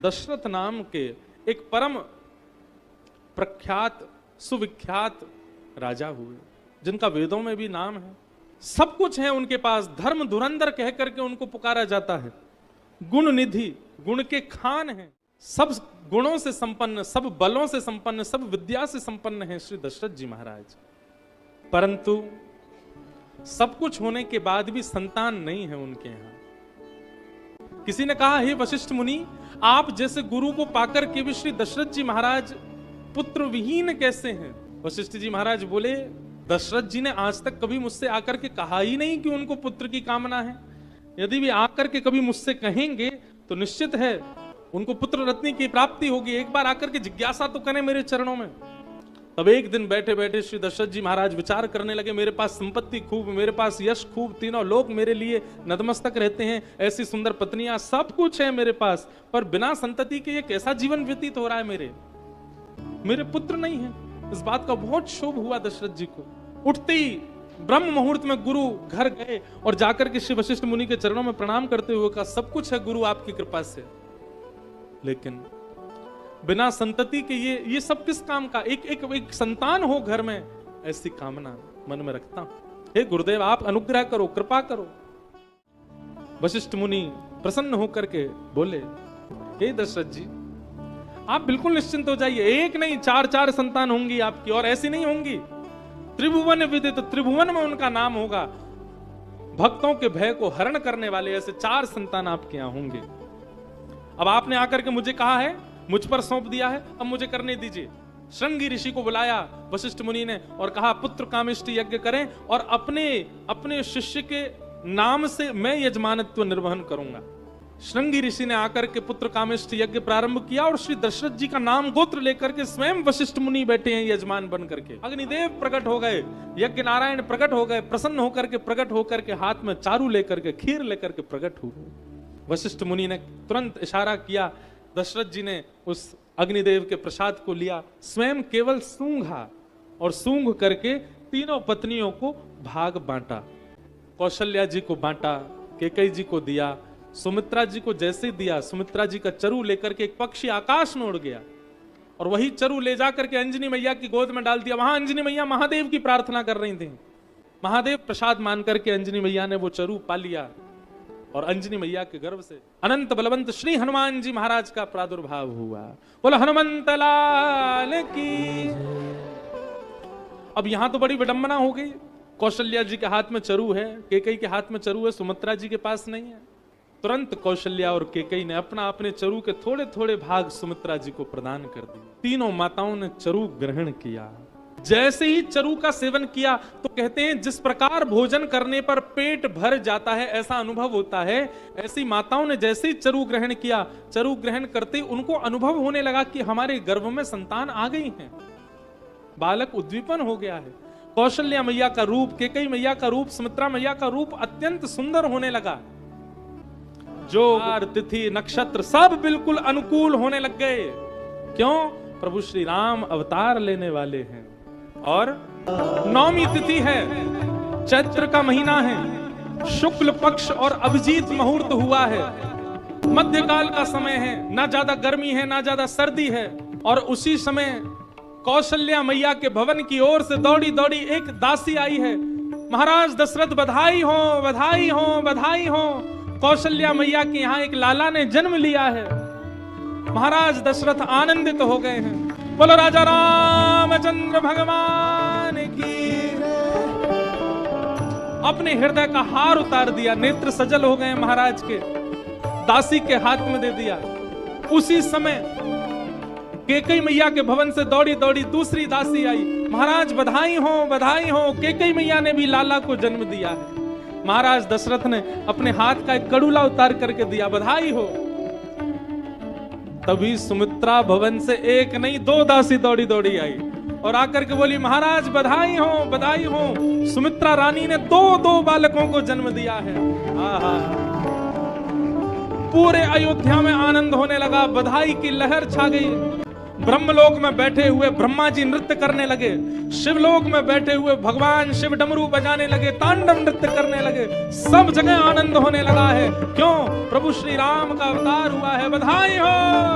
दशरथ नाम के एक परम प्रख्यात सुविख्यात राजा हुए, जिनका वेदों में भी नाम है, सब कुछ है उनके पास। धर्म धुरंधर कह करके उनको पुकारा जाता है। गुण निधि, गुण के खान हैं, सब गुणों से संपन्न, सब बलों से संपन्न, सब विद्या से संपन्न है श्री दशरथ जी महाराज। परंतु सब कुछ होने के बाद भी संतान नहीं है उनके यहां। किसी ने कहा, हे वशिष्ठ मुनि, आप जैसे गुरु को पाकर के भी श्री दशरथ जी महाराज पुत्र विहीन कैसे हैं? वशिष्ठ जी महाराज बोले, दशरथ जी ने आज तक कभी मुझसे आकर के कहा ही नहीं कि उनको पुत्र की कामना है। यदि भी आकर के कभी मुझसे कहेंगे तो निश्चित है उनको पुत्र रत्न की प्राप्ति होगी। एक बार आकर के जिज्ञासा तो करें मेरे चरणों में। तब एक दिन बैठे बैठे श्री दशरथ जी महाराज विचार करने लगे, मेरे पास संपत्ति खूब, मेरे पास यश खूब, तीनों लोग मेरे लिए नतमस्तक रहते हैं, ऐसी सुंदर पत्नियां, सब कुछ है मेरे पास, पर बिना संतति के ये कैसा जीवन व्यतीत हो रहा है। मेरे पुत्र नहीं है। इस बात का बहुत क्षोभ हुआ दशरथ जी को। उठते ही ब्रह्म मुहूर्त में गुरु घर गए और जाकर के श्री वशिष्ठ मुनि के चरणों में प्रणाम करते हुए कहा, सब कुछ है गुरु आपकी कृपा से, लेकिन बिना संतति के ये सब किस काम का? एक संतान हो घर में, ऐसी कामना मन में रखता हूं। हे गुरुदेव, आप अनुग्रह करो, कृपा करो। वशिष्ठ मुनि प्रसन्न होकर के बोले, हे दशरथ जी, आप बिल्कुल निश्चिंत हो जाइए, एक नहीं 4 संतान होंगी आपकी, और ऐसी नहीं होंगी। त्रिभुवन विदित, त्रिभुवन में उनका नाम होगा। भक्तों के भय को हरण करने वाले ऐसे 4 संतान आपके यहां होंगे। अब आपने आकर के मुझे कहा है, मुझ पर सौंप दिया है, अब मुझे करने दीजिए। श्रृंगी ऋषि को बुलाया वशिष्ठ मुनि ने और कहा, पुत्र कामेष्टि यज्ञ करें और अपने शिष्य के नाम से मैं यजमानत्व निर्वहन करूंगा। श्रृंगी ऋषि ने आकर के पुत्र कामेष्टि यज्ञ प्रारंभ किया और श्री दशरथ जी का नाम गोत्र लेकर के स्वयं वशिष्ठ मुनि बैठे हैं यजमान बन करके। अग्निदेव प्रकट हो गए, यज्ञ नारायण प्रकट हो गए, प्रसन्न होकर के प्रकट होकर के हाथ में चारू लेकर के, खीर लेकर के प्रकट हुए। वशिष्ठ मुनि ने तुरंत इशारा किया, दशरथ जी ने उस अग्निदेव के प्रसाद को लिया, स्वयं केवल सूंघा और सूंघ करके तीनों पत्नियों को भाग बांटा। कौशल्या जी को बांटा, कैकेयी जी को दिया, सुमित्रा जी को जैसे दिया, सुमित्रा जी का चरु लेकर के एक पक्षी आकाश में उड़ गया और वही चरु ले जाकर के अंजनी मैया की गोद में डाल दिया। वहां अंजनी मैया महादेव की प्रार्थना कर रही थी। महादेव प्रसाद मान करके अंजनी मैया ने वो चरु पा लिया और अंजनी मैया के गर्भ से अनंत बलवंत श्री हनुमान जी महाराज का प्रादुर्भाव हुआ। बोलो हनुमंत लाल की। अब यहां तो बड़ी विडंबना हो गई। कौशल्या जी के हाथ में चरु है, कैकेयी के हाथ में चरु है, सुमित्रा जी के पास नहीं है। तुरंत कौशल्या और कैकेयी ने अपने चरु के थोड़े थोड़े भाग सुमित्रा जी को प्रदान कर दिए। तीनों माताओं ने चरु ग्रहण किया। जैसे ही चरु का सेवन किया तो कहते हैं, जिस प्रकार भोजन करने पर पेट भर जाता है ऐसा अनुभव होता है, ऐसी माताओं ने जैसे ही चरु ग्रहण किया, चरु ग्रहण करते उनको अनुभव होने लगा कि हमारे गर्भ में संतान आ गई है, बालक उद्दीपन हो गया है। कौशल्या मैया का रूप, कैकेयी मैया का रूप, सुमित्रा मैया का रूप अत्यंत सुंदर होने लगा। जो तिथि नक्षत्र सब बिल्कुल अनुकूल होने लग गए। क्यों? प्रभु श्री राम अवतार लेने वाले हैं और नौमी तिथि है, चैत्र का महीना है, शुक्ल पक्ष और अभिजीत मुहूर्त हुआ है, मध्यकाल का समय है, ना ज्यादा गर्मी है ना ज्यादा सर्दी है। और उसी समय कौशल्या मैया के भवन की ओर से दौड़ी दौड़ी एक दासी आई है, महाराज दशरथ बधाई हो, बधाई हो, बधाई हो, कौशल्या मैया के यहाँ एक लाला ने जन्म लिया है। महाराज दशरथ आनंदित हो गए हैं। बोलो राजा रामचंद्र भगवान की। अपने हृदय का हार उतार दिया, नेत्र सजल हो गए महाराज के, दासी के हाथ में दे दिया। उसी समय कैकेयी मैया के भवन से दौड़ी दौड़ी दूसरी दासी आई, महाराज बधाई हो, बधाई हो, कैकेयी मैया ने भी लाला को जन्म दिया है। महाराज दशरथ ने अपने हाथ का एक कड़ूला उतार करके दिया, बधाई हो। तभी सुमित्रा भवन से एक नहीं 2 दासी दौड़ी दौड़ी आई और आकर के बोली, महाराज बधाई हो, बधाई हो, सुमित्रा रानी ने 2 बालकों को जन्म दिया है। आहा, पूरे अयोध्या में आनंद होने लगा, बधाई की लहर छा गई। ब्रह्मलोक में बैठे हुए ब्रह्मा जी नृत्य करने लगे, शिवलोक में बैठे हुए भगवान शिव डमरू बजाने लगे, तांडव नृत्य करने लगे, सब जगह आनंद होने लगा है। क्यों? प्रभु श्री राम का अवतार हुआ है। बधाई हो।